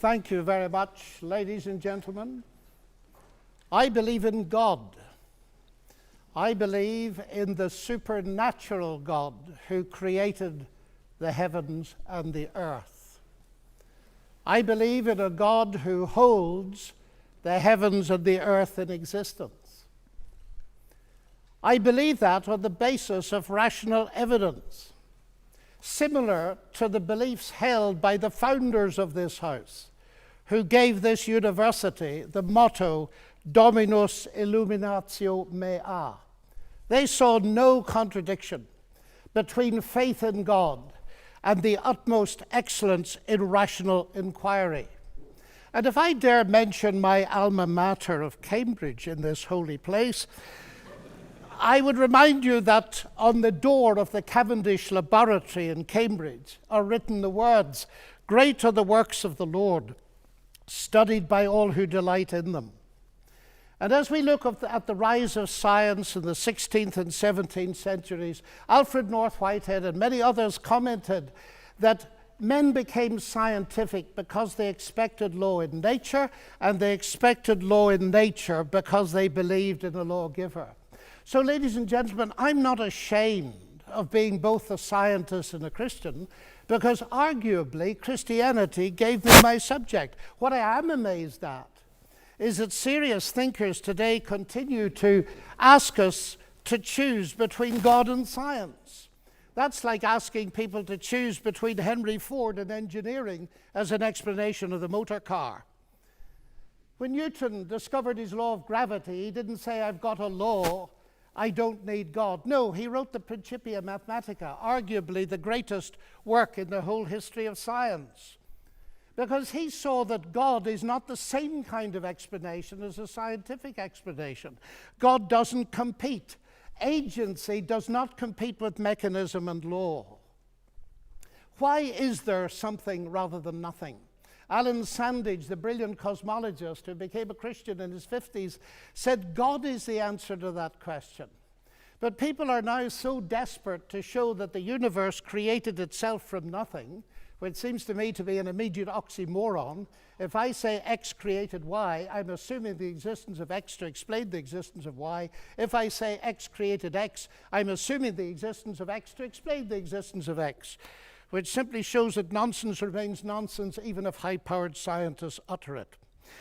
Thank you very much, ladies and gentlemen. I believe in God. I believe in the supernatural God who created the heavens and the earth. I believe in a God who holds the heavens and the earth in existence. I believe that on the basis of rational evidence, similar to the beliefs held by the founders of this house, who gave this university the motto, Dominus Illuminatio Mea. They saw no contradiction between faith in God and the utmost excellence in rational inquiry. And if I dare mention my alma mater of Cambridge in this holy place, I would remind you that on the door of the Cavendish Laboratory in Cambridge are written the words, "Great are the works of the Lord, studied by all who delight in them." And as we look at the rise of science in the 16th and 17th centuries, Alfred North Whitehead and many others commented that men became scientific because they expected law in nature, and they expected law in nature because they believed in a lawgiver. So, ladies and gentlemen, I'm not ashamed of being both a scientist and a Christian, because arguably Christianity gave me my subject. What I am amazed at is that serious thinkers today continue to ask us to choose between God and science. That's like asking people to choose between Henry Ford and engineering as an explanation of the motor car. When Newton discovered his law of gravity, he didn't say, "I've got a law, I don't need God." No, he wrote the Principia Mathematica, arguably the greatest work in the whole history of science, because he saw that God is not the same kind of explanation as a scientific explanation. God doesn't compete. Agency does not compete with mechanism and law. Why is there something rather than nothing? Alan Sandage, the brilliant cosmologist who became a Christian in his 50s, said God is the answer to that question. But people are now so desperate to show that the universe created itself from nothing, which seems to me to be an immediate oxymoron. If I say X created Y, I'm assuming the existence of X to explain the existence of Y. If I say X created X, I'm assuming the existence of X to explain the existence of X, which simply shows that nonsense remains nonsense even if high-powered scientists utter it.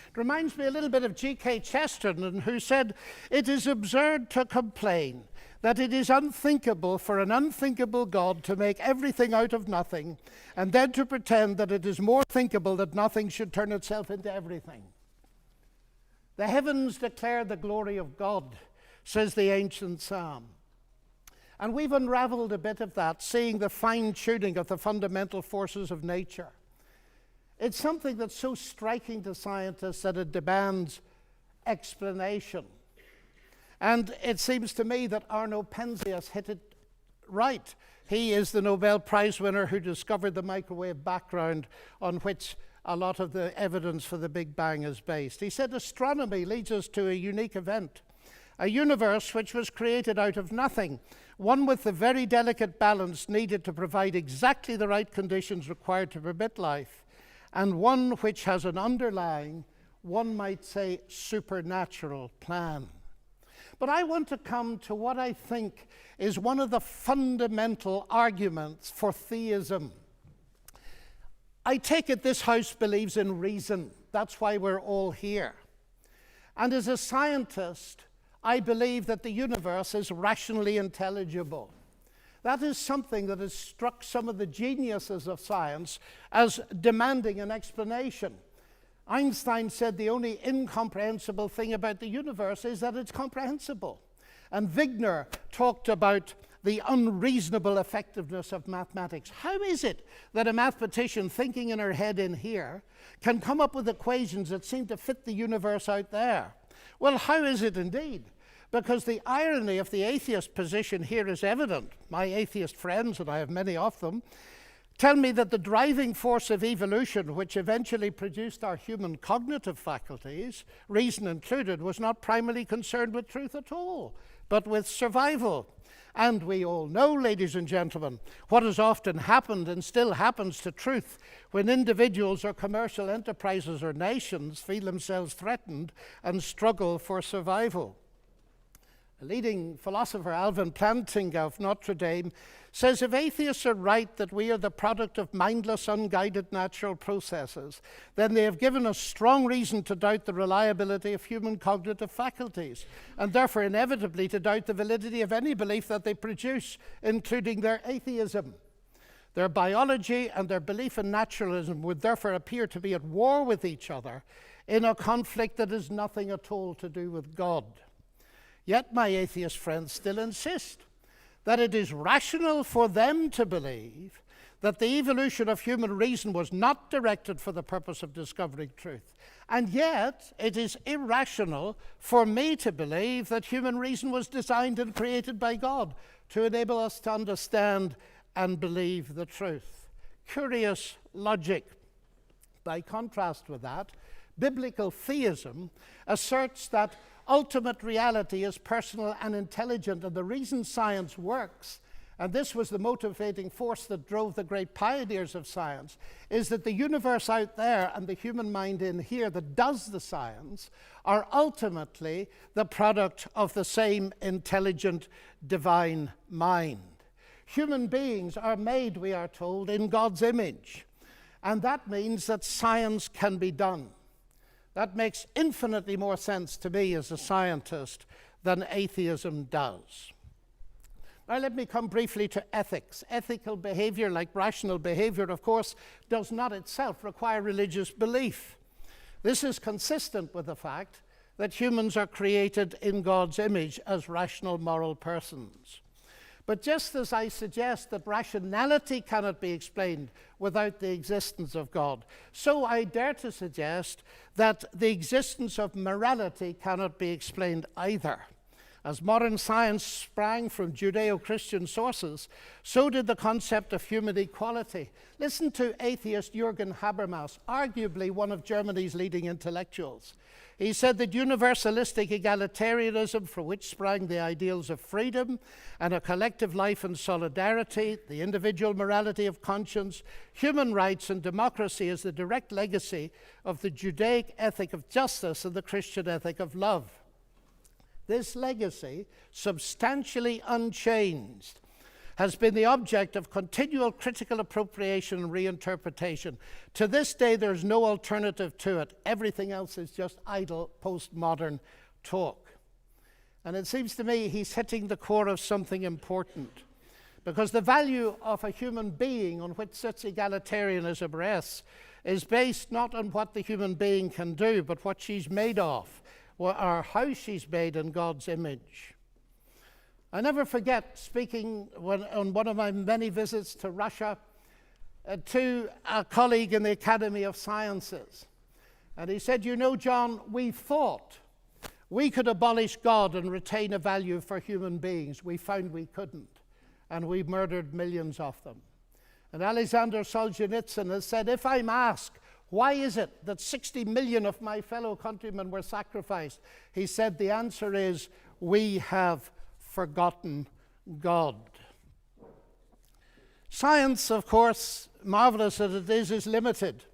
It reminds me a little bit of G.K. Chesterton, who said, "It is absurd to complain that it is unthinkable for an unthinkable God to make everything out of nothing, and then to pretend that it is more thinkable that nothing should turn itself into everything." The heavens declare the glory of God, says the ancient psalm. And we've unraveled a bit of that, seeing the fine-tuning of the fundamental forces of nature. It's something that's so striking to scientists that it demands explanation. And it seems to me that Arno Penzias hit it right. He is the Nobel Prize winner who discovered the microwave background on which a lot of the evidence for the Big Bang is based. He said, "Astronomy leads us to a unique event, a universe which was created out of nothing, one with the very delicate balance needed to provide exactly the right conditions required to permit life, and one which has an underlying, one might say, supernatural plan." But I want to come to what I think is one of the fundamental arguments for theism. I take it this house believes in reason. That's why we're all here. And as a scientist, I believe that the universe is rationally intelligible. That is something that has struck some of the geniuses of science as demanding an explanation. Einstein said the only incomprehensible thing about the universe is that it's comprehensible. And Wigner talked about the unreasonable effectiveness of mathematics. How is it that a mathematician thinking in her head in here can come up with equations that seem to fit the universe out there? Well, how is it indeed? Because the irony of the atheist position here is evident. My atheist friends, and I have many of them, tell me that the driving force of evolution, which eventually produced our human cognitive faculties, reason included, was not primarily concerned with truth at all, but with survival. And we all know, ladies and gentlemen, what has often happened and still happens to truth when individuals or commercial enterprises or nations feel themselves threatened and struggle for survival. A leading philosopher, Alvin Plantinga of Notre Dame, says if atheists are right that we are the product of mindless, unguided natural processes, then they have given us strong reason to doubt the reliability of human cognitive faculties, and therefore inevitably to doubt the validity of any belief that they produce, including their atheism. Their biology and their belief in naturalism would therefore appear to be at war with each other in a conflict that has nothing at all to do with God. Yet my atheist friends still insist that it is rational for them to believe that the evolution of human reason was not directed for the purpose of discovering truth. And yet, it is irrational for me to believe that human reason was designed and created by God to enable us to understand and believe the truth. Curious logic. By contrast with that, biblical theism asserts that ultimate reality is personal and intelligent, and the reason science works, and this was the motivating force that drove the great pioneers of science, is that the universe out there and the human mind in here that does the science are ultimately the product of the same intelligent divine mind. Human beings are made, we are told, in God's image, and that means that science can be done. That makes infinitely more sense to me as a scientist than atheism does. Now let me come briefly to ethics. Ethical behavior, like rational behavior, of course, does not itself require religious belief. This is consistent with the fact that humans are created in God's image as rational moral persons. But just as I suggest that rationality cannot be explained without the existence of God, so I dare to suggest that the existence of morality cannot be explained either. As modern science sprang from Judeo-Christian sources, so did the concept of human equality. Listen to atheist Jürgen Habermas, arguably one of Germany's leading intellectuals. He said that universalistic egalitarianism, from which sprang the ideals of freedom and a collective life and solidarity, the individual morality of conscience, human rights and democracy, is the direct legacy of the Judaic ethic of justice and the Christian ethic of love. This legacy, substantially unchanged, has been the object of continual critical appropriation and reinterpretation. To this day, there's no alternative to it. Everything else is just idle postmodern talk. And it seems to me he's hitting the core of something important, because the value of a human being on which such egalitarianism rests is based not on what the human being can do, but what she's made of, or how she's made in God's image. I never forget speaking on one of my many visits to Russia to a colleague in the Academy of Sciences. And he said, "You know, John, we thought we could abolish God and retain a value for human beings. We found we couldn't, and we murdered millions of them." And Alexander Solzhenitsyn has said, "If I'm asked, why is it that 60 million of my fellow countrymen were sacrificed?" He said, the answer is, we have forgotten God. Science, of course, marvelous as it is limited.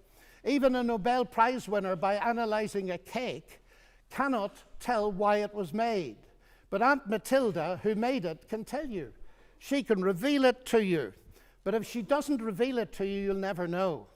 Even a Nobel Prize winner, by analyzing a cake, cannot tell why it was made. But Aunt Matilda, who made it, can tell you. She can reveal it to you. But if she doesn't reveal it to you, you'll never know.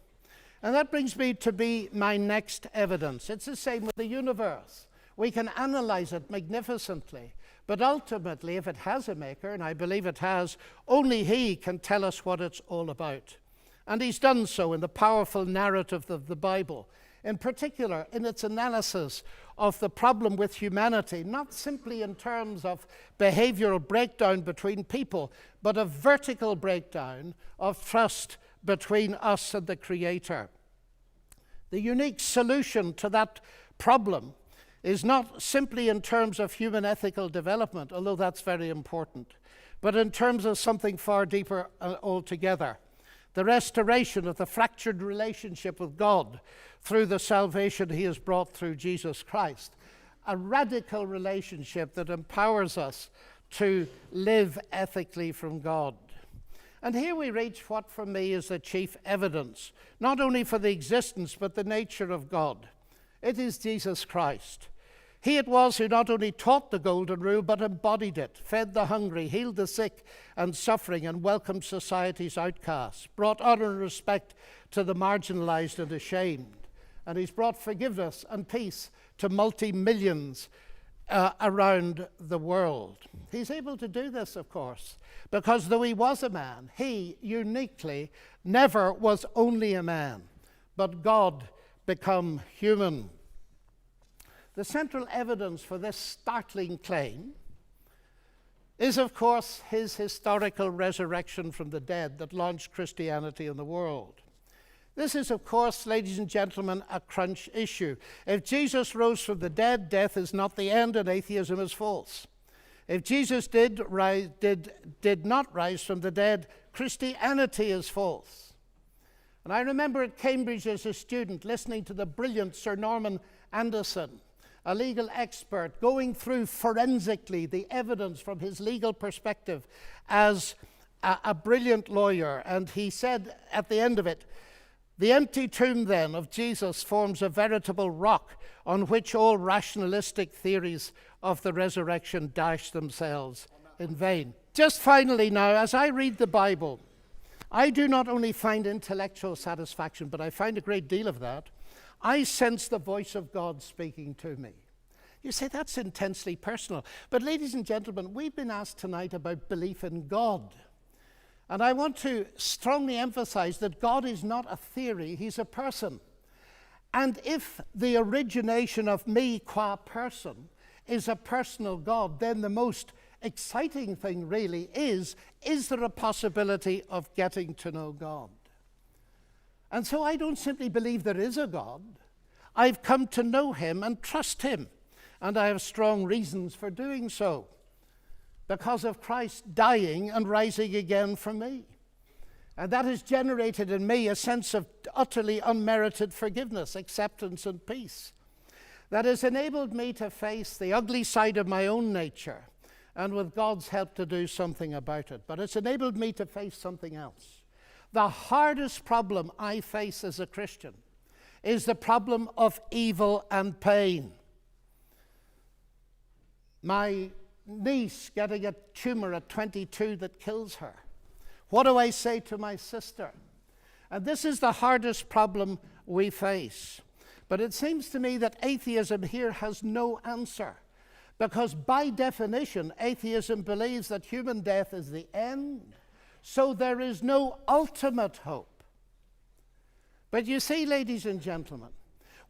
And that brings me to my next evidence. It's the same with the universe. We can analyze it magnificently. But ultimately, if it has a maker, and I believe it has, only he can tell us what it's all about. And he's done so in the powerful narrative of the Bible, in particular in its analysis of the problem with humanity, not simply in terms of behavioral breakdown between people, but a vertical breakdown of trust between us and the Creator. The unique solution to that problem is not simply in terms of human ethical development, although that's very important, but in terms of something far deeper altogether. The restoration of the fractured relationship with God through the salvation he has brought through Jesus Christ. A radical relationship that empowers us to live ethically from God. And here we reach what for me is the chief evidence, not only for the existence but the nature of God. It is Jesus Christ. He it was who not only taught the golden rule but embodied it, fed the hungry, healed the sick and suffering, and welcomed society's outcasts, brought honor and respect to the marginalized and ashamed. And he's brought forgiveness and peace to multi-millions around the world. He's able to do this, of course, because though he was a man, he uniquely never was only a man, but God become human. The central evidence for this startling claim is, of course, his historical resurrection from the dead that launched Christianity in the world. This is, of course, ladies and gentlemen, a crunch issue. If Jesus rose from the dead, death is not the end and atheism is false. If Jesus did not rise from the dead, Christianity is false. And I remember at Cambridge as a student listening to the brilliant Sir Norman Anderson, a legal expert, going through forensically the evidence from his legal perspective as a brilliant lawyer. And he said at the end of it, "The empty tomb, then, of Jesus forms a veritable rock on which all rationalistic theories of the resurrection dash themselves in vain." Just finally now, as I read the Bible, I do not only find intellectual satisfaction, but I find a great deal of that. I sense the voice of God speaking to me. You say, that's intensely personal. But ladies and gentlemen, we've been asked tonight about belief in God. And I want to strongly emphasize that God is not a theory, he's a person. And if the origination of me qua person is a personal God, then the most exciting thing really is there a possibility of getting to know God? And so I don't simply believe there is a God. I've come to know him and trust him. And I have strong reasons for doing so, because of Christ dying and rising again for me. And that has generated in me a sense of utterly unmerited forgiveness, acceptance, and peace that has enabled me to face the ugly side of my own nature and with God's help to do something about it. But it's enabled me to face something else. The hardest problem I face as a Christian is the problem of evil and pain. My niece getting a tumor at 22 that kills her. What do I say to my sister? And this is the hardest problem we face. But it seems to me that atheism here has no answer, because by definition, atheism believes that human death is the end, so there is no ultimate hope. But you see, ladies and gentlemen,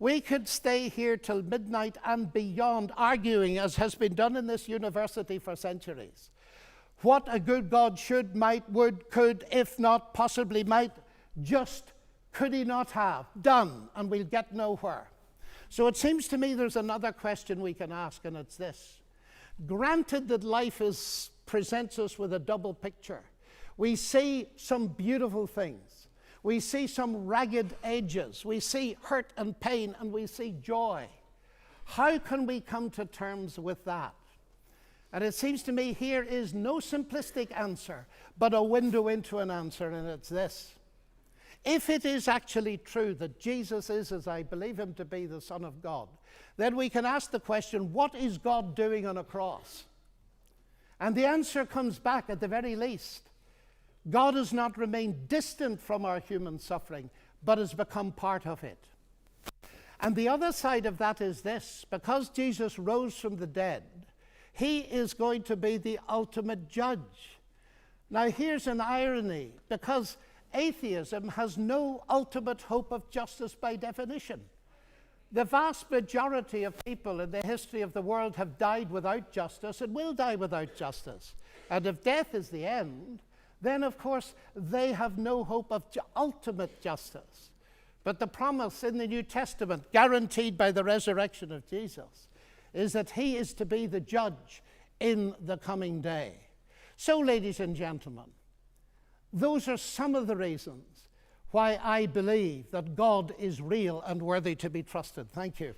we could stay here till midnight and beyond arguing, as has been done in this university for centuries, what a good God should, might, would, could, if not, possibly might, just could he not have done, and we'll get nowhere. So it seems to me there's another question we can ask, and it's this. Granted that life presents us with a double picture. We see some beautiful things. We see some ragged edges. We see hurt and pain, and we see joy. How can we come to terms with that? And it seems to me here is no simplistic answer, but a window into an answer, and it's this. If it is actually true that Jesus is, as I believe him to be, the Son of God, then we can ask the question, what is God doing on a cross? And the answer comes back at the very least. God has not remained distant from our human suffering, but has become part of it. And the other side of that is this. Because Jesus rose from the dead, he is going to be the ultimate judge. Now here's an irony, because atheism has no ultimate hope of justice by definition. The vast majority of people in the history of the world have died without justice and will die without justice. And if death is the end, then of course they have no hope of ultimate justice. But the promise in the New Testament, guaranteed by the resurrection of Jesus, is that he is to be the judge in the coming day. So, ladies and gentlemen, those are some of the reasons why I believe that God is real and worthy to be trusted. Thank you.